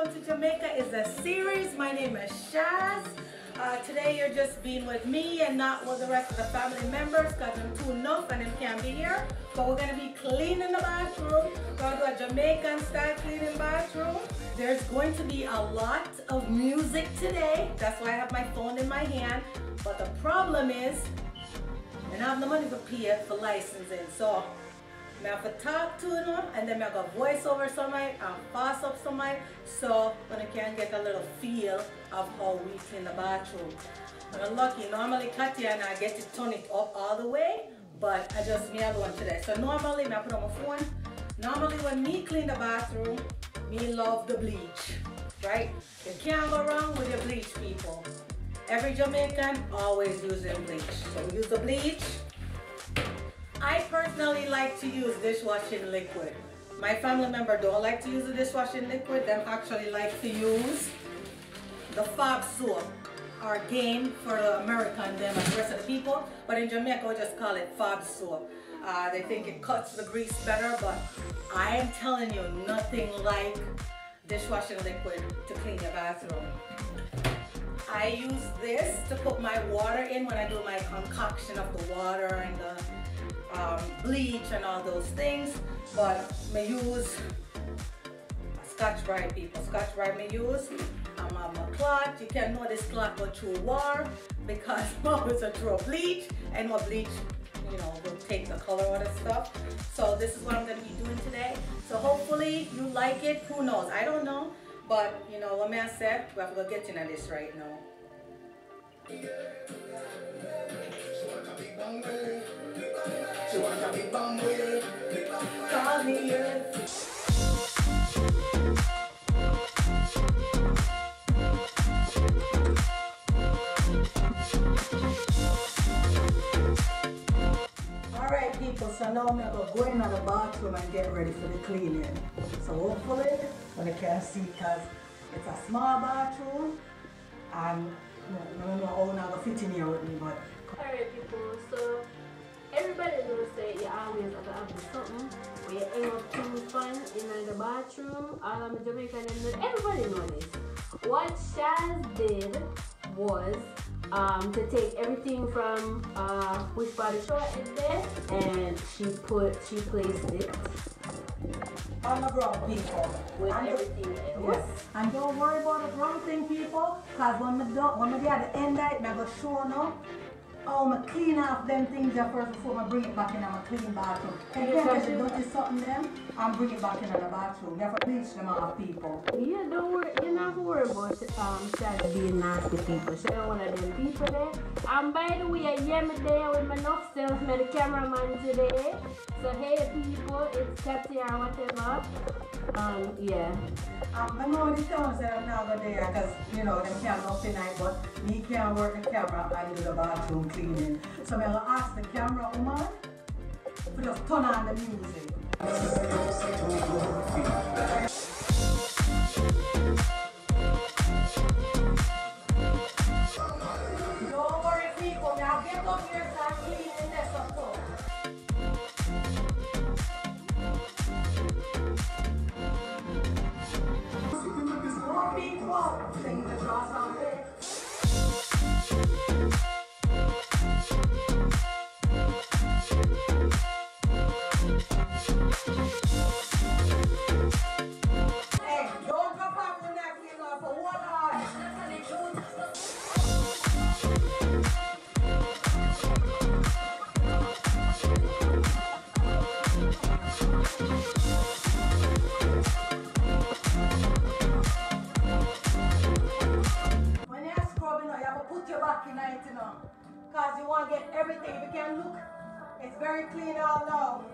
welcome to Jamaica Is A Series. My name is Shaz. Today you're just being with me and not with the rest of the family members because I'm too enough and them can't be here. But we're going to be cleaning the bathroom. We're going to do a Jamaican style cleaning bathroom. There's going to be a lot of music today. That's why I have my phone in my hand. But the problem is, I don't have the money to pay for licensing. So I have to talk to them and then I got voice over somebody and pass up somebody so when I can get a little feel of how we clean the bathroom. I'm lucky, normally Katya and I get to turn it up all the way, but I just me have one today. So normally I put on my phone. Normally when me clean the bathroom, me love the bleach, right? You can't go wrong with your bleach, people. Every Jamaican always using bleach. So we use the bleach. I personally like to use dishwashing liquid. My family member don't like to use the dishwashing liquid. Them actually like to use the Fab soap, or Gain for the American, them and the rest of the people. But in Jamaica we just call it Fab soap. They think it cuts the grease better, but I am telling you, nothing like dishwashing liquid to clean your bathroom. I use this to put my water in when I do my concoction of the water and the bleach and all those things, but I use Scotch brite, people. Scotch brite me use. I'm on my cloth. You can know this cloth go through water because it's a through bleach, and what bleach, you know, will take the color out of stuff. So this is what I'm going to be doing today. So hopefully you like it. Who knows? I don't know, but you know what I said. We have to get into this right now. She wanna be bum with it. Call me here. Alright people, so now I'm gonna go in the bathroom and get ready for the cleaning. So hopefully, when you can see, because it's a small bathroom and I don't know how I'm gonna fit in here with me, but alright people, so everybody knows that you always have to have something where you end up too fun in the bathroom. All of the Jamaican, everybody knows this. What Shaz did was to take everything from which body shower is there, and she placed it on the ground, people. With and everything else. Yes. And don't worry about the ground thing, people, because when I be at the end of it, I'm going to show now how I clean off them things there first before I bring it back in my clean bathroom. You can get the dirty something them and bring it back in the bathroom. You have to bleach them off, people. Yeah, don't worry. You're not worried about Shaz being nasty people. She don't one of them people there. And by the way, I hear me there with my enough self, me the cameraman today. So hey people, it's Kathy or whatever. Yeah. I know the town said I'm not going there because, you know, them can't go tonight, but me can't work the camera and do the bathroom cleaning. So I'm going to ask the camera woman to just turn on the music. Don't worry people, now get up here and start cleaning this up too. Because you want to get everything. If you can look, it's very clean all now.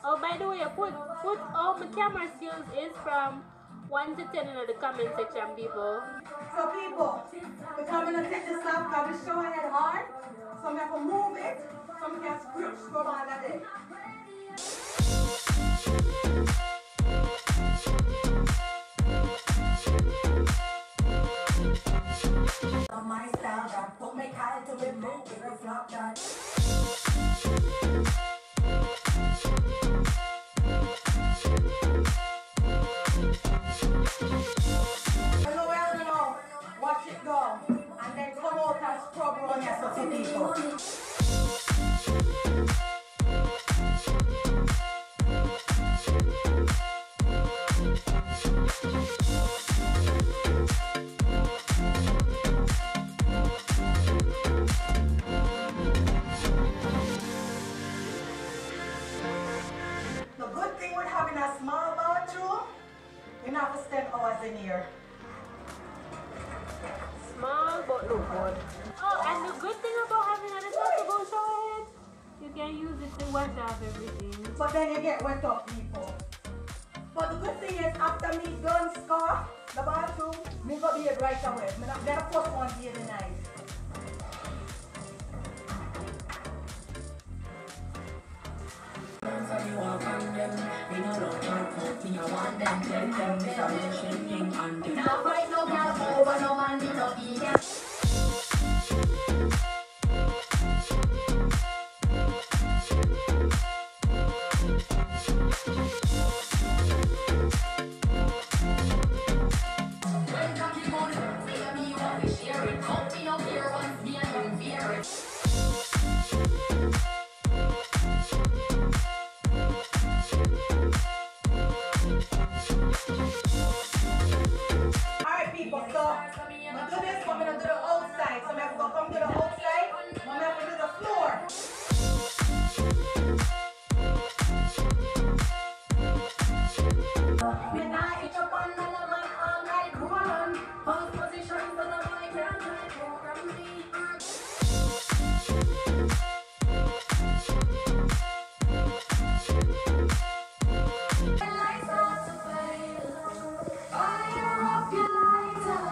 Oh, by the way, put all my camera skills is from 1 to 10 in the comment section, people. So people, we're coming to take this off because we show ahead hard. So I'm going to move it so we can scrub all of it. On my style, that put me kind to remove the flop that. Watch it go, and then come out and scrub around your sooty people. The good thing with having a small bathroom, you don't have to spend hours in here. Small but look good. Oh, and the good thing about having a detachable shower head, you can use it to wash off everything. But then you get wet up, people. But the good thing is, after me done scarf the bathroom, me go be it right away. I'm not gonna put one day the night. Now fight no girl over no man in no vegan. When talking about it, say me you want to share it. Come me up here once me and don't fear it. Alright people, so I'm gonna do this, I'm gonna do the outside. So I'm gonna go come to the outside, I'm gonna do the floor. When I itch up on another man, I'm like rolling. Pose position so the boy can't try to program me. When lights start to fade, fire up your lighter.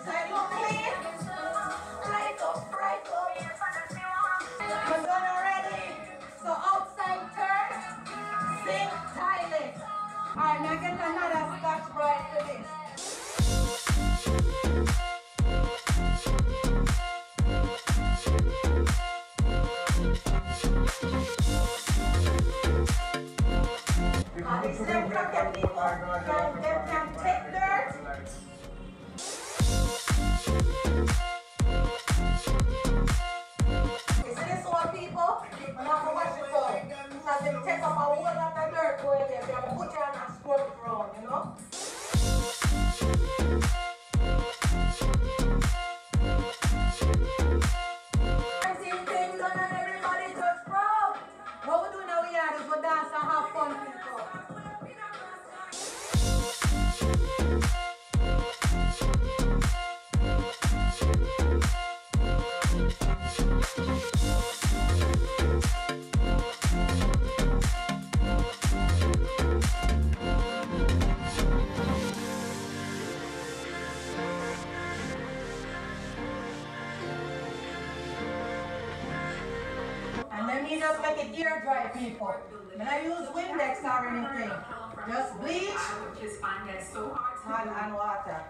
Side look clean. Bright up, bright up. I'm done already. So outside turn, sink, toilet. Alright, now get another Scotch brite for this. These little crooked people can take dirt. You see this one, people? I'm not gonna wash it up. Because they take up a whole lot of dirt going there. They have to put it on and scrub it around, you know? I see things done and everybody just scrub. What we do now here is we dance and have fun, people. And let me just make it ear dry, people. When I use Windex or anything, just bleach and water.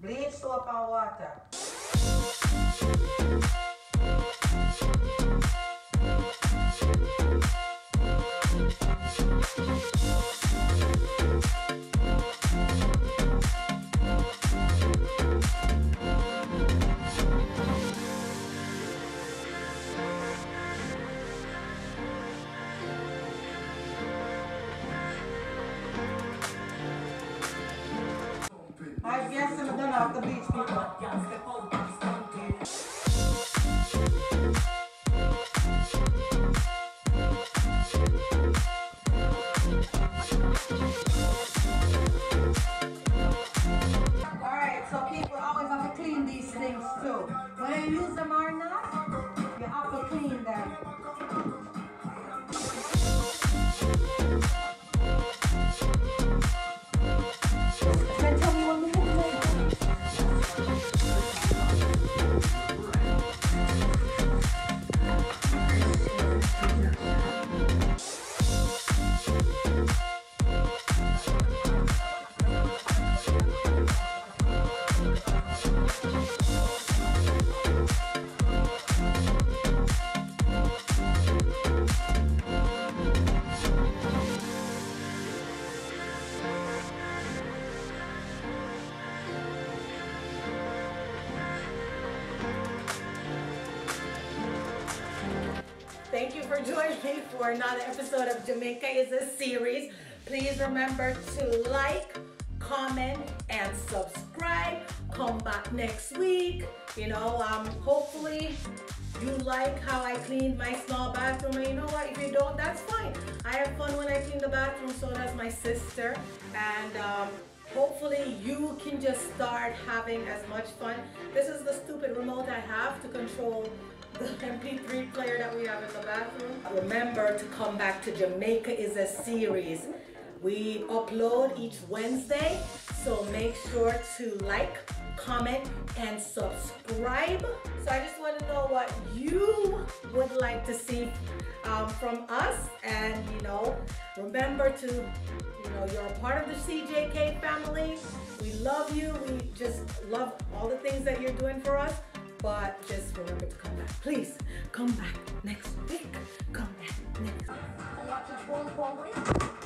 Bleach, soap, and water. I guess I'm done off the beach, people. for joining me for another episode of Jamaica Is A Series. Please remember to like, comment, and subscribe. Come back next week. You know, hopefully you like how I cleaned my small bathroom. And you know what? If you don't, that's fine. I have fun when I clean the bathroom, so does my sister. And hopefully you can just start having as much fun. This is the stupid remote I have to control the MP3 player that we have in the bathroom. Remember to come back to Jamaica Is A Series. We upload each Wednesday, so make sure to like, comment, and subscribe. So I just want to know what you would like to see from us. And you know, remember to, you know, you're a part of the CJK family. We love you. We just love all the things that you're doing for us. But just remember to come back. Please come back next week. Come back next week.